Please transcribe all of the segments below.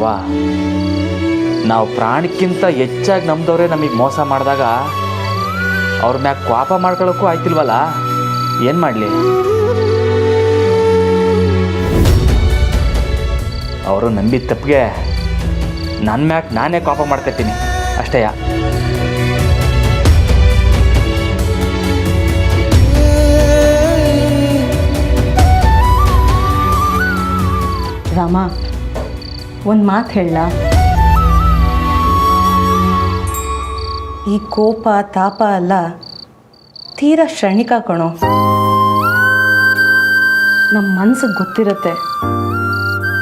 ಅವ್ವ, ನಾವು ಪ್ರಾಣಕ್ಕಿಂತ ಹೆಚ್ಚಾಗಿ ನಮ್ದವ್ರೆ ನಮಗೆ ಮೋಸ ಮಾಡಿದಾಗ ಅವ್ರ ಮ್ಯಾಗ ಕೋಪ ಮಾಡ್ಕೊಳ್ಳೋಕ್ಕೂ ಆಯ್ತಿಲ್ವಲ್ಲ, ಏನು ಮಾಡಲಿ? ಅವರು ನಂಬಿದ ತಪ್ಪಿಗೆ ನನ್ನ ಮ್ಯಾಗ ನಾನೇ ಕೋಪ ಮಾಡ್ಕೊತೀನಿ ಅಷ್ಟೇ. ರಾಮ, ಒಂದು ಮಾತು ಹೇಳ. ಈ ಕೋಪ ತಾಪ ಅಲ್ಲ, ತೀರಾ ಕ್ಷಣಿಕ ಕಣೋ. ನಮ್ಮ ಮನಸ್ಸಿಗೆ ಗೊತ್ತಿರುತ್ತೆ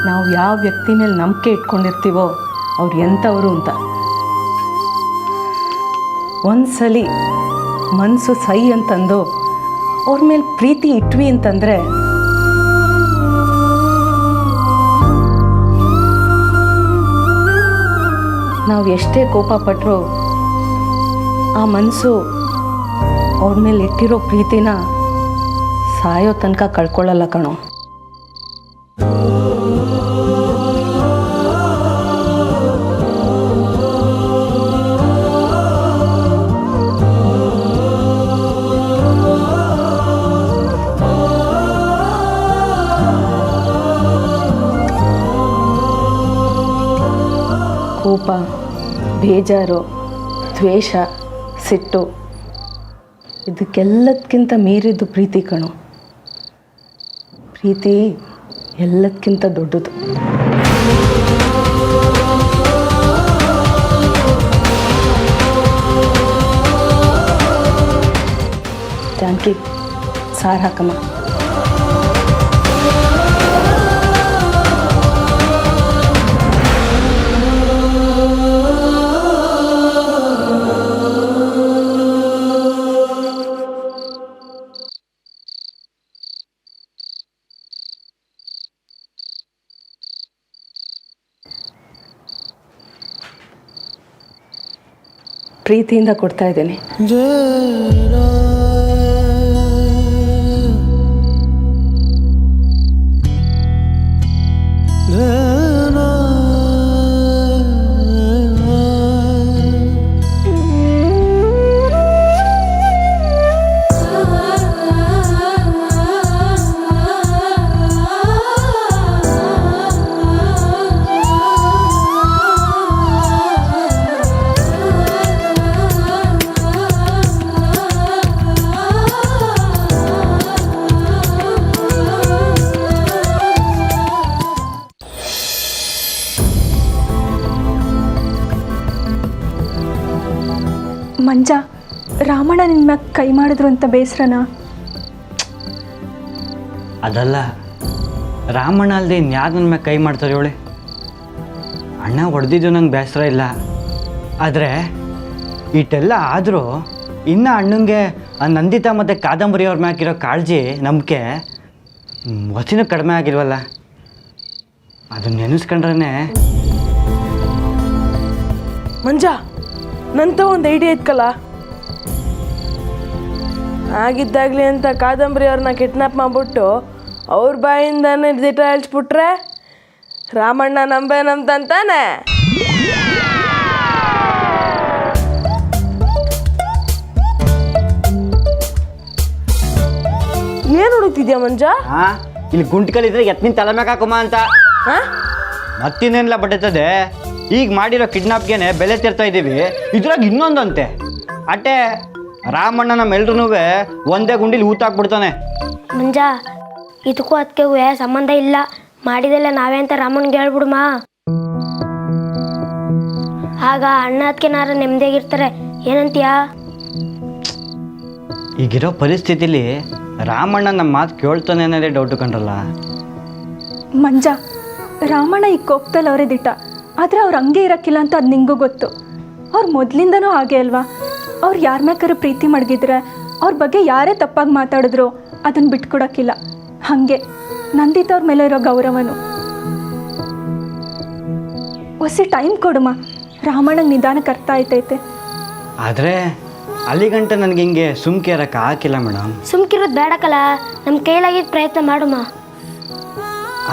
ನಾವು ಯಾವ ವ್ಯಕ್ತಿ ಮೇಲೆ ನಂಬಿಕೆ ಇಟ್ಕೊಂಡಿರ್ತೀವೋ ಅವ್ರು ಎಂಥವರು ಅಂತ. ಒಂದ್ಸಲಿ ಮನಸ್ಸು ಸೈ ಅಂತಂದು ಅವ್ರ ಮೇಲೆ ಪ್ರೀತಿ ಇಟ್ವಿ ಅಂತಂದರೆ ನಾವು ಎಷ್ಟೇ ಕೋಪ ಪಟ್ಟರೂ ಆ ಮನಸ್ಸು ಅವ್ರ ಮೇಲೆ ಇಟ್ಟಿರೋ ಪ್ರೀತಿನ ಸಾಯೋ ತನಕ ಕಳ್ಕೊಳ್ಳಲ್ಲ ಕಣೋ. ಕೋಪ, ಬೇಜಾರು, ದ್ವೇಷ, ಸಿಟ್ಟು ಇದಕ್ಕೆಲ್ಲದಕ್ಕಿಂತ ಮೀರಿದ್ದು ಪ್ರೀತಿ ಕಣೋ. ಪ್ರೀತಿ ಎಲ್ಲದಕ್ಕಿಂತ ದೊಡ್ಡದು. ಜಾನಕಿ, ಸಾರು ಹಾಕಮ್ಮ. ಪ್ರೀತಿಯಿಂದ ಕೊಡ್ತಾ ಇದ್ದೀನಿ. ಮಂಜ, ರಾಮಣ್ಣ ನಿನ್ನ ಮ್ಯಾಗ ಕೈ ಮಾಡಿದ್ರು ಅಂತ ಬೇಸರನಾ? ಅದಲ್ಲ, ರಾಮಣ್ಣ ಅಲ್ಲದೆ ಇನ್ಯಾರು ನನ್ನ ಮ್ಯಾಗ ಕೈ ಮಾಡ್ತಾರೆ ಹೇಳಿ? ಅಣ್ಣ ಹೊಡೆದಿದ್ದು ನಂಗೆ ಬೇಸರ ಇಲ್ಲ, ಆದರೆ ಇಷ್ಟೆಲ್ಲ ಆದರೂ ಇನ್ನು ಅಣ್ಣಂಗೆ ಆ ನಂದಿತಾ ಮತ್ತು ಕಾದಂಬರಿ ಅವ್ರ ಮ್ಯಾಗಿರೋ ಕಾಳಜಿ, ನಂಬಿಕೆ ವಸಿನೂ ಕಡಿಮೆ ಆಗಿಲ್ವಲ್ಲ? ಅದನ್ನ ನೆನೆಸ್ಕೊಂಡ್ರೆ ಮಂಜ, ನಂತ ಒಂದು ಐಡಿಯಾ ಇತ್ಕಲ್ಲ. ಆಗಿದ್ದಾಗಲಿ ಅಂತ ಕಾದಂಬರಿ ಅವ್ರನ್ನ ಕಿಡ್ನಾಪ್ ಮಾಡಿಬಿಟ್ಟು ಅವ್ರ ಬಾಯಿಂದಾನೆ ದಿಟ ಹೇಳ್ಸ್ಬಿಟ್ರೆ ರಾಮಣ್ಣ ನಂಬ್ತಾನೆ. ಏನು ಹುಡುಕ್ತಿದ್ಯಾ ಮಂಜ? ಇಲ್ಲಿ ಗುಂಟ್ಕಲ್ಲಿದ್ರೆ ಎತ್ತಿನ ತಲೆ ಮ್ಯಾಗ ಹಾಕುಮ ಅಂತ. ಮತ್ತಿನ್ನೆಲ್ಲ ಬಡ್ತದೆ. ಈಗ ಮಾಡಿರೋ ಕಿಡ್ನಾಪ್ಗೆನೆ ಬೆಲೆ ತೆರ್ತಾ ಇದ್ದೀವಿ, ಇದ್ರಾಗ ಇನ್ನೊಂದಂತೆ ಅಟ್ಟೆ ರಾಮಣ್ಣ ನಮ್ಮೆಲ್ರೂ ಒಂದೇ ಗುಂಡಿಲಿ ಊತಾಕ್ಬಿಡ್ತಾನೆ. ಮಂಜ, ಇದಕ್ಕೂ ಅದಕ್ಕೆ ಸಂಬಂಧ ಇಲ್ಲ, ಮಾಡಿದೆಲ್ಲ ನಾವೇ ಅಂತ ರಾಮನ್ಗೆ ಹೇಳ್ಬಿಡುಮ. ಆಗ ಅಣ್ಣ ಅದಕ್ಕೆನಾರ ನೆಮ್ಮದಿಯಾಗಿರ್ತಾರೆ. ಏನಂತೀಯಾ? ಈಗಿರೋ ಪರಿಸ್ಥಿತಿಲಿ ರಾಮಣ್ಣ ನಮ್ಮ ಮಾತು ಕೇಳ್ತಾನೆ ಅನ್ನೋದೇ ಡೌಟ್ ಕಂಡ್ರಲ್ಲ. ಮಂಜ, ರಾಮಣ್ಣ ಈ ಕೋಪದಲ್ಲಿ ಅವರೇ ದಿಟ್ಟ, ಆದರೆ ಅವ್ರು ಹಂಗೆ ಇರೋಕ್ಕಿಲ್ಲ ಅಂತ ಅದು ನಿಂಗೂ ಗೊತ್ತು. ಅವ್ರು ಮೊದಲಿಂದನೂ ಹಾಗೆ ಅಲ್ವಾ? ಅವ್ರು ಯಾರ ಮ್ಯಾಕಾರು ಪ್ರೀತಿ ಮಡಗಿದ್ರೆ ಅವ್ರ ಬಗ್ಗೆ ಯಾರೇ ತಪ್ಪಾಗಿ ಮಾತಾಡಿದ್ರು ಅದನ್ನು ಬಿಟ್ಕೊಡೋಕ್ಕಿಲ್ಲ. ಹಾಗೆ ನಂದಿತಾ ಅವ್ರ ಮೇಲೆ ಇರೋ ಗೌರವನು. ಹೊಸ ಟೈಮ್ ಕೊಡುಮ, ರಾಮಣ್ಣಂಗೆ ನಿಧಾನಕ್ಕೆ ಅರ್ಥ ಆಯ್ತೈತೆ. ಆದರೆ ಅಲ್ಲಿಗಂಟ ನನಗೆ ಹಿಂಗೆ ಸುಮ್ಕೆ ಇರೋಕೆ ಹಾಕಿಲ್ಲ ಮೇಡಮ್. ಸುಮ್ಕಿರೋದು ಬೇಡಕಲ್ಲ, ನಮ್ಮ ಕೈಲಾಗಿದ್ದ ಪ್ರಯತ್ನ ಮಾಡುಮ.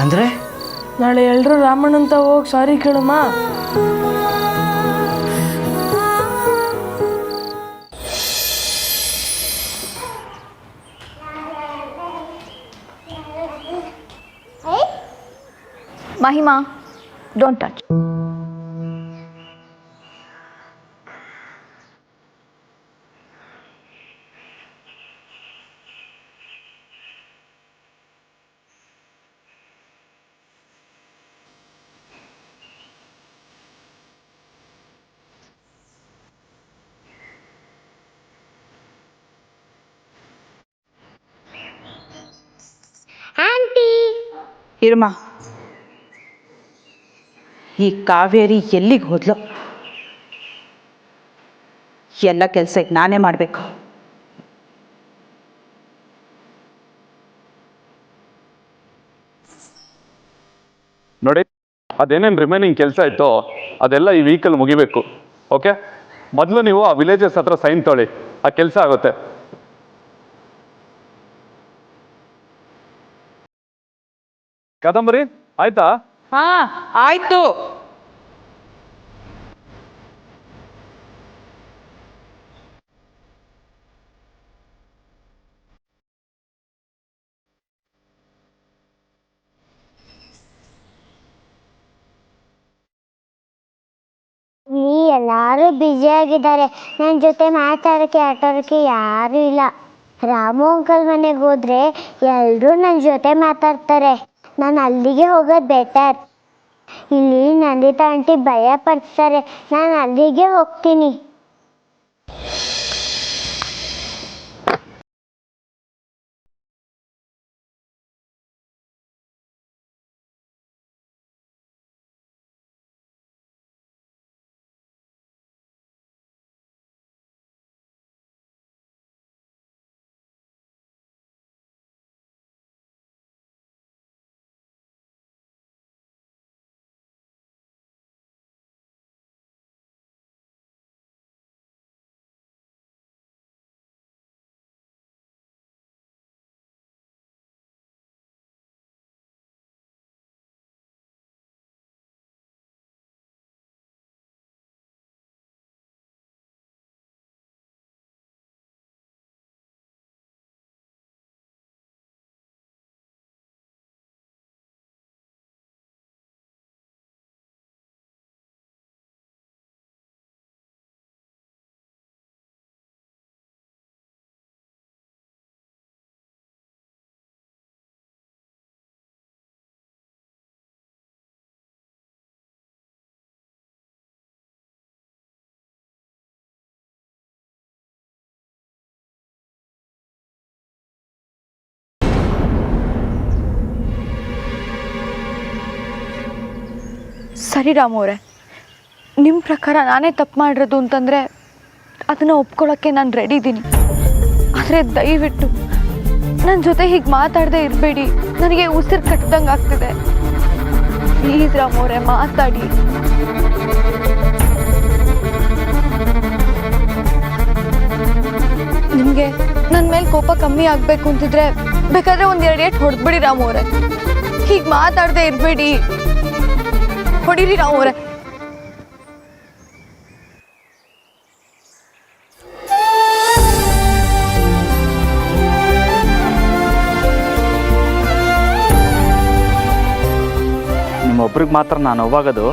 ಅಂದರೆ ನಾಳೆ ಎಲ್ಲರೂ ರಾಮಣ್ಣಂತ ಹೋಗಿ ಸಾರಿ ಕೇಳಮ್ಮ. Mahima, don't touch. ಇರಮ್ಮ, ಈ ಕಾವೇರಿ ಎಲ್ಲಿಗೆ ಹೋದ್ಲು? ಎಲ್ಲ ಕೆಲಸ ಈಗ ನಾನೇ ಮಾಡಬೇಕು. ನೋಡಿ, ಅದೇನೇನು ರಿಮೈನಿಂಗ್ ಕೆಲಸ ಇತ್ತೋ ಅದೆಲ್ಲ ಈ ವೀಕಲ್ಲಿ ಮುಗಿಬೇಕು. ಓಕೆ, ಮೊದಲು ನೀವು ಆ ವಿಲೇಜಸ್ ಹತ್ರ ಸೈನ್ ತೊಳಿ, ಆ ಕೆಲಸ ಆಗುತ್ತೆ. ಕಾದಂಬರಿ ಆಯ್ತಾ? ಹಾ, ಆಯ್ತು. ಎಲ್ಲರೂ ಬ್ಯುಸಿ ಆಗಿದ್ದಾರೆ. ನನ್ನ ಜೊತೆ ಮಾತಾಡೋಕ್ಕೆ ಆಟೋದಕ್ಕೆ ಯಾರೂ ಇಲ್ಲ. ರಾಮು ಅಂಕಲ್ ಮನೆಗೆ ಹೋದರೆ ಎಲ್ಲರೂ ನನ್ನ ಜೊತೆ ಮಾತಾಡ್ತಾರೆ. ನಾನು ಅಲ್ಲಿಗೆ ಹೋಗೋದು ಬೆಟರ್. ಇಲ್ಲಿ ನಂದಿತಾ ಆಂಟಿ ಭಯ ಪಡ್ತಾರೆ. ನಾನು ಅಲ್ಲಿಗೆ ಹೋಗ್ತೀನಿ. ಸರಿ ರಾಮು ಅವರೇ, ನಿಮ್ಮ ಪ್ರಕಾರ ನಾನೇ ತಪ್ಪು ಮಾಡಿರೋದು ಅಂತಂದರೆ ಅದನ್ನು ಒಪ್ಕೊಳ್ಳೋಕ್ಕೆ ನಾನು ರೆಡಿ ಇದ್ದೀನಿ. ಆದರೆ ದಯವಿಟ್ಟು ನನ್ನ ಜೊತೆ ಹೀಗೆ ಮಾತಾಡದೆ ಇರಬೇಡಿ. ನನಗೆ ಉಸಿರು ಕಟ್ಟಿದಂಗೆ ಆಗ್ತಿದೆ. ಪ್ಲೀಸ್ ರಾಮು ಅವರೇ, ಮಾತಾಡಿ. ನಿಮಗೆ ನನ್ನ ಮೇಲೆ ಕೋಪ ಕಮ್ಮಿ ಆಗಬೇಕು ಅಂತಿದ್ರೆ ಬೇಕಾದರೆ ಒಂದು 2 ಏಟು ಹೊಡೆದ್ಬಿಡಿ ರಾಮು ಅವರೇ. ಹೀಗೆ ಮಾತಾಡದೆ ಇರಬೇಡಿ. ಹೊಡೀರಿ ರಾಮು ಅವರೇ. ನಿಮ್ಮೊಬ್ರಿಗೆ ಮಾತ್ರ ನಾನು ನೋವಾಗೋದು.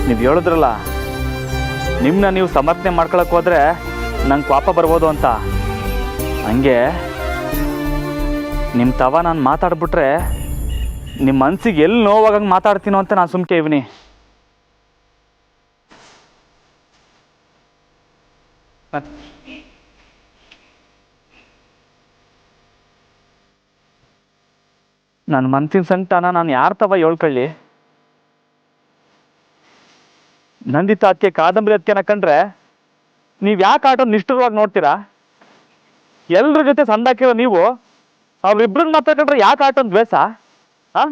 ನೀವು ಹೇಳಿದ್ರಲ್ಲ, ನಿಮ್ಮನ್ನ ನೀವು ಸಮರ್ಥನೆ ಮಾಡ್ಕೊಳಕ್ಕೆ ಹೋದರೆ ನಂಗೆ ಪಾಪ ಬರ್ಬೋದು ಅಂತ. ಹಂಗೆ ನಿಮ್ಮ ತವ ನಾನು ಮಾತಾಡ್ಬಿಟ್ರೆ ನಿಮ್ಮ ಮನಸ್ಸಿಗೆ ಎಲ್ಲಿ ನೋವಾಗಂಗೆ ಮಾತಾಡ್ತೀನೋ ಅಂತ ನಾನು ಸುಮ್ಕೆ ಇವನಿ. ನನ್ನ ಮನಸ್ಸಿನ ಸಂಕಟನ ನಾನು ಯಾರ ತವ ಹೇಳ್ಕೊಳ್ಳಿ? ನಂದಿತಾ ಅದಕ್ಕೆ ಕಾದಂಬರಿ ಅದಕ್ಕೆ ಕಂಡ್ರೆ ನೀವು ಯಾಕೆ ಆಟೋ ನಿಷ್ಠುರವಾಗಿ ನೋಡ್ತೀರಾ? ಎಲ್ಲರ ಜೊತೆ ಸಂದಾಕಿರೋ ನೀವು ಅವ್ರಿಬ್ರನ್ನ ಮಾತಾಡ್ಕೊಂಡ್ರೆ ಯಾಕೆ ಆಟೋನ್ ದ್ವೇಷ? ಹಾಂ,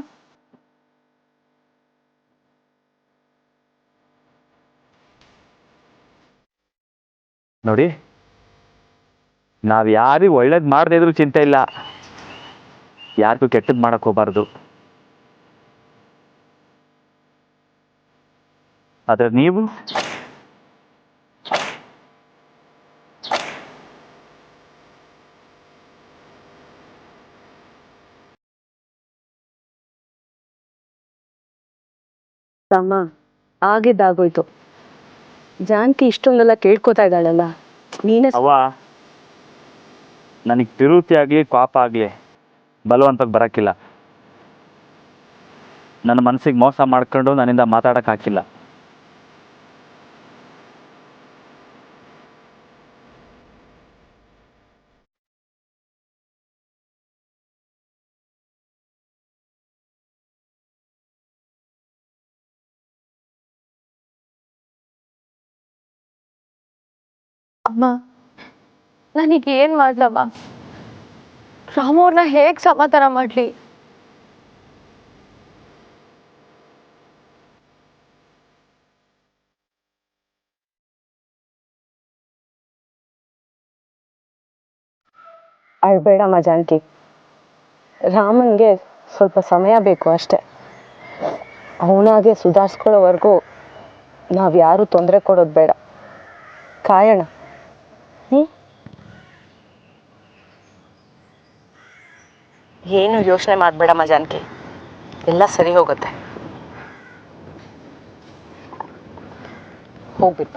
ನೋಡಿ, ನಾವು ಯಾರಿಗೂ ಒಳ್ಳೇದು ಮಾಡದೇ ಇದ್ರೂ ಚಿಂತೆ ಇಲ್ಲ, ಯಾರಿಗೂ ಕೆಟ್ಟದ್ದು ಮಾಡಕ್ಕೆ ಹೋಗ್ಬಾರ್ದು. ಆದರೆ ನೀವು ತಮ್ಮ ಆಗಿದ್ದಾಗೋಯ್ತು. ಜಾನಕಿ ಇಷ್ಟೊಂದೆಲ್ಲ ಕೇಳ್ಕೊತಾ ಇದ್ದಾಳಲ್ಲ, ನೀನೇ ಅವ್ವ, ನನಗೆ ತಿರುತಿ ಆಗಲಿ ಪಾಪ ಆಗಲಿ ಬಲವಂತಕ್ಕೆ ಬರೋಕ್ಕಿಲ್ಲ. ನನ್ನ ಮನಸ್ಸಿಗೆ ಮೋಸ ಮಾಡ್ಕೊಂಡು ನನ್ನಿಂದ ಮಾತಾಡೋಕ್ಕಾಗಿಲ್ಲ. ಅಮ್ಮ, ನನಗೆ ಏನು ಮಾಡ್ಲಮ್ಮ? ರಾಮವ್ರನ್ನ ಹೇಗೆ ಸಮಾಧಾನ ಮಾಡಲಿ? ಅಳ್ಬೇಡಮ್ಮ ಜಾನಕಿ. ರಾಮನ್ಗೆ ಸ್ವಲ್ಪ ಸಮಯ ಬೇಕು ಅಷ್ಟೆ. ಅವನಾಗೆ ಸುಧಾರಿಸ್ಕೊಳ್ಳೋವರೆಗೂ ನಾವು ಯಾರೂ ತೊಂದರೆ ಕೊಡೋದು ಬೇಡ. ಕಾಯೋಣ. ಏನು ಯೋಚನೆ ಮಾಡಬೇಡಮ್ಮ ಜಾನಕಿ, ಎಲ್ಲ ಸರಿ ಹೋಗುತ್ತೆ. ಹೋಗ್ಬಿಟ್ಟ.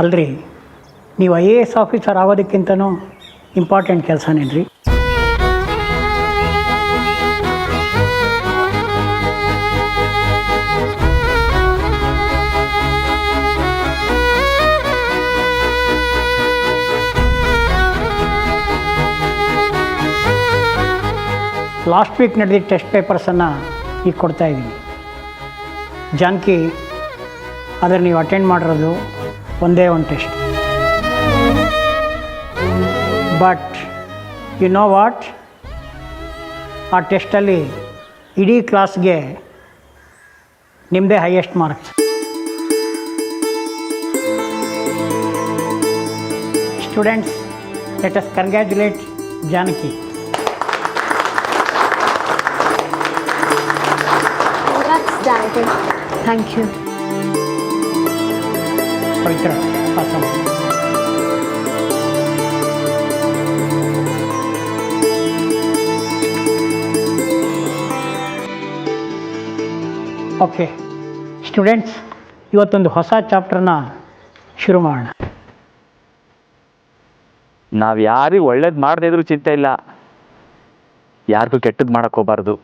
ಅಲ್ರಿ, ನೀವು IAS ಆಫೀಸರ್ ಆಗೋದಕ್ಕಿಂತನೂ ಇಂಪಾರ್ಟೆಂಟ್ ಕೆಲಸನೇನ್ರಿ? ಲಾಸ್ಟ್ ವೀಕ್ ನಡೆದಿದ್ದ ಟೆಸ್ಟ್ ಪೇಪರ್ಸನ್ನು ಈಗ ಕೊಡ್ತಾ ಇದ್ದೀನಿ. ಜಾನಕಿ, ಆದರೆ ನೀವು ಅಟೆಂಡ್ ಮಾಡಿರೋದು ಒಂದೇ ಒಂದು test. But you know what, ಆ ಟೆಸ್ಟಲ್ಲಿ ಇಡೀ ಕ್ಲಾಸ್ಗೆ ನಿಮ್ಮದೇ highest marks. Students, let us congratulate Janaki. Thank you. Pavitra, awesome. Okay students, ಇವತ್ತೊಂದು ಹೊಸ ಚಾಪ್ಟರ್ನ ಶುರು ಮಾಡೋಣ. ನಾವು ಯಾರಿಗೂ ಒಳ್ಳೇದು ಮಾಡದೇ ಇದ್ರೂ ಚಿಂತೆ ಇಲ್ಲ, ಯಾರಿಗೂ ಕೆಟ್ಟದ್ದು ಮಾಡಕ್ಕೆ ಹೋಗಬಾರ್ದು.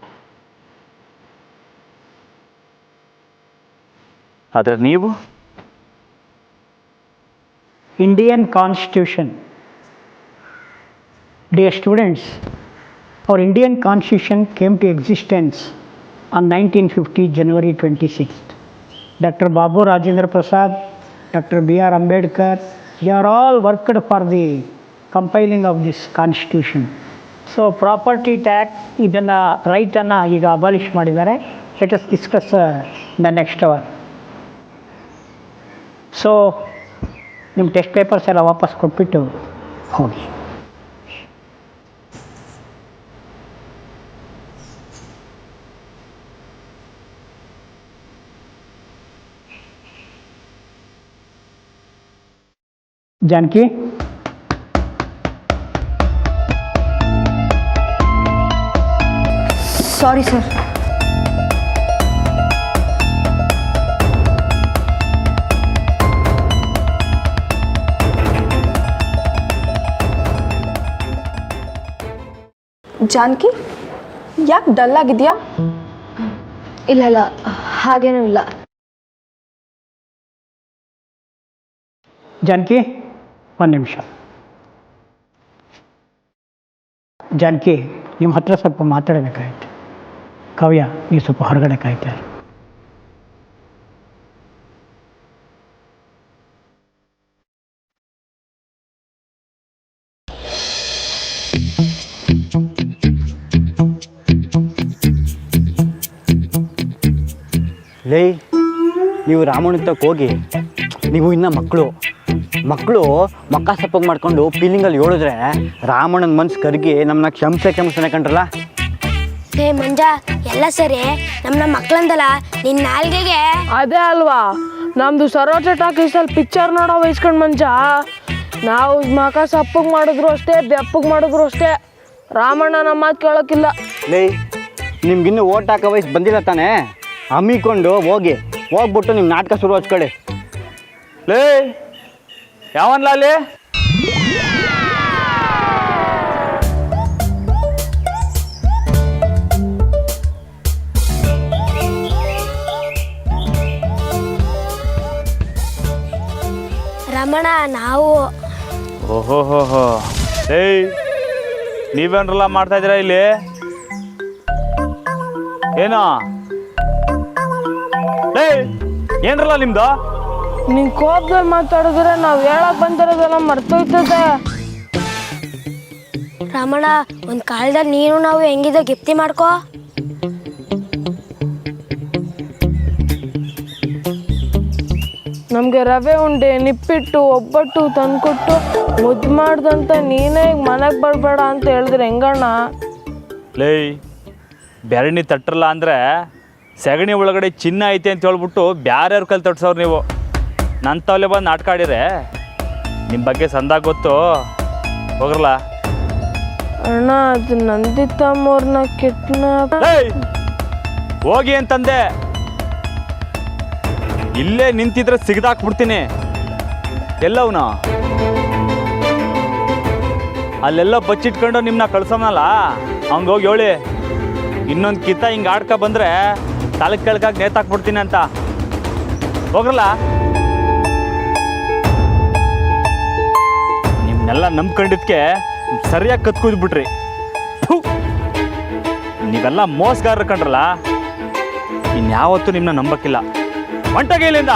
ಆದರೆ ನೀವು Indian Constitution. Dear students, our Indian Constitution came to existence on 1950 January 26th. Dr. Babu Rajendra Prasad, Dr. B.R. Ambedkar, they are all worked for the compiling of this Constitution. So property tax ಇದನ್ನು ರೈಟನ್ನು ಈಗ abolish ಮಾಡಿದ್ದಾರೆ. Let us discuss the next hour. So ನಿಮ್ಮ test papers ಎಲ್ಲ ವಾಪಸ್ ಕೊಟ್ಬಿಟ್ಟು ಹೋಗಿ. Janaki, sorry sir. Janaki, ಯಾಕೆ ಡಲ್ ಆಗಿದೆಯಾ? ಇಲ್ಲ ಇಲ್ಲ, ಹಾಗೇನೂ ಇಲ್ಲ. ಜಾನಕಿ, ಒಂದು ನಿಮಿಷ. ಜಾನಕಿ, ನಿಮ್ಮ ಹತ್ರ ಸ್ವಲ್ಪ ಮಾತಾಡಬೇಕಾಯ್ತು. ಕಾವ್ಯ, ನೀವು ಸ್ವಲ್ಪ ಹೊರಗಡೆ ಕಾಯ್ತಾರೆ. ಲೇ, ನೀವು ರಾಮಣ್ಣತಕ್ಕೆ ಹೋಗಿ. ನೀವು ಇನ್ನು ಮಕ್ಕಳು ಮಕ್ಕ ಸಪ್ಪಗೆ ಮಾಡ್ಕೊಂಡು ಫೀಲಿಂಗಲ್ಲಿ ಹೇಳಿದ್ರೆ ರಾಮಣ್ಣನ ಮನ್ಸು ಕರಗಿ ನಮ್ಮನ್ನ ಕ್ಷಮಿಸನೆ ಕಂಡ್ರಲ್ಲ. ಏ ಮಂಜ, ಎಲ್ಲ ಸರಿ, ನಮ್ಮ ಮಕ್ಳಂದಲ್ಲ ನಿನ್ನ ನಾಲ್ಗೆಗೆ. ಅದೇ ಅಲ್ವಾ ನಮ್ದು ಸರೋಜ ಟಾಕೀಸಲ್ಲಿ ಪಿಕ್ಚರ್ ನೋಡೋ ವಹಿಸ್ಕೊಂಡು ಮಂಜ. ನಾವು ಮಕ ಸಪ್ಪಗೆ ಮಾಡಿದ್ರು ಅಷ್ಟೇ, ಬೆಪ್ಪಗೆ ಮಾಡಿದ್ರು ಅಷ್ಟೇ, ರಾಮಣ್ಣ ನಮ್ಮ ಮಾತು ಕೇಳೋಕ್ಕಿಲ್ಲ. ಲೇ, ನಿಮ್ಗಿನ್ನೂ ಓಟ್ ಹಾಕೋ ವಯಸ್ಸು ಬಂದಿಲ್ಲ ತಾನೇ? ಹಮ್ಮಿಕೊಂಡು ಹೋಗ್ಬಿಟ್ಟು ನಿಮ್ಮ ನಾಟಕ ಶುರು ಹಚ್ಕೊಳ್ಳಿ. ಲೇ, ಯಾವನ್ಲ ಅಲ್ಲಿ? ರಮಣ, ನಾವು ಓಹೋ ಏಯ್, ನೀವೇನ್ರಲ್ಲ ಮಾಡ್ತಾ ಇದ್ದೀರಾ ಇಲ್ಲಿ? ಏನೋ ಏಯ್, ಏನ್ರಲ್ಲ ನಿಮ್ದು? ನಿನ್ ಕೋಪದಲ್ಲಿ ಮಾತಾಡಿದ್ರೆ ನಾವು ಹೇಳಕ್ ಬಂದಿರೋದೆಲ್ಲ ಮರ್ತೋಯ್ತದೆ. ರಮಣ, ಒಂದು ಕಾಲದಲ್ಲಿ ನೀನು ನಾವು ಹೆಂಗಿದೋ ಗಿಫ್ಟಿ ಮಾಡ್ಕೋ. ನಮಗೆ ರವೆ ಉಂಡೆ, ನಿಪ್ಪಿಟ್ಟು, ಒಬ್ಬಟ್ಟು ತಂದ್ಕೊಟ್ಟು ಮುದ್ದು ಮಾಡ್ದಂತ ನೀನೇ ಈಗ ಮನೆಗೆ ಬರಬೇಡ ಅಂತ ಹೇಳಿದ್ರೆ ಹೆಂಗಣ್ಣ? ಲೇ, ಬೆರಣಿ ತಟ್ಟರಲ್ಲ ಅಂದರೆ ಸಗಣಿ ಒಳಗಡೆ ಚಿನ್ನ ಐತೆ ಅಂತ ಹೇಳ್ಬಿಟ್ಟು ಬ್ಯಾರ್ಯಾರ ಕೈಲಿ ತಟ್ಸೋರು ನೀವು. ನನ್ನ ತವಲೆ ಬಂದು ನಾಟಕ ಆಡಿರೆ ನಿಮ್ಮ ಬಗ್ಗೆ ಸಂದಾಗ ಗೊತ್ತು. ಹೋಗ್ರಲ್ಲ. ಅಣ್ಣ, ಅದು ನಂದಿತಮ್ಮವ್ರನ್ನ ಕಿಡ್ನಾಪ್. ಹೋಗಿ ಅಂತಂದೆ. ಇಲ್ಲೇ ನಿಂತಿದ್ರೆ ಸಿಗದಾಕ್ಬಿಡ್ತೀನಿ. ಎಲ್ಲವನ ಅಲ್ಲೆಲ್ಲ ಬಚ್ಚಿಟ್ಕೊಂಡು ನಿಮ್ಮನ್ನ ಕಳ್ಸೋನಲ್ಲ, ಹಂಗೆ ಹೋಗಿ ಹೇಳಿ ಇನ್ನೊಂದು ಕಿತ್ತ ಹಿಂಗೆ ಆಡ್ಕ ಬಂದರೆ ತಲೆಗೆ ಕೆಳಗಾಗಿ ನೇತಾಕ್ಬಿಡ್ತೀನಿ ಅಂತ. ಹೋಗ್ರಲ್ಲ. ನಿಮ್ಮನ್ನೆಲ್ಲ ನಂಬ್ಕೊಂಡಿದ್ಕೆ ಸರಿಯಾಗಿ ಕತ್ಕೂದ್ಬಿಟ್ರಿ. ನೀವೆಲ್ಲ ಮೋಸಗಾರರು ಕಂಡ್ರಲ್ಲ, ಇನ್ಯಾವತ್ತೂ ನಿಮ್ಮನ್ನ ನಂಬಕ್ಕಿಲ್ಲ. ಹೊಂಟೋಗಿ ಇಲ್ಲಿಂದ.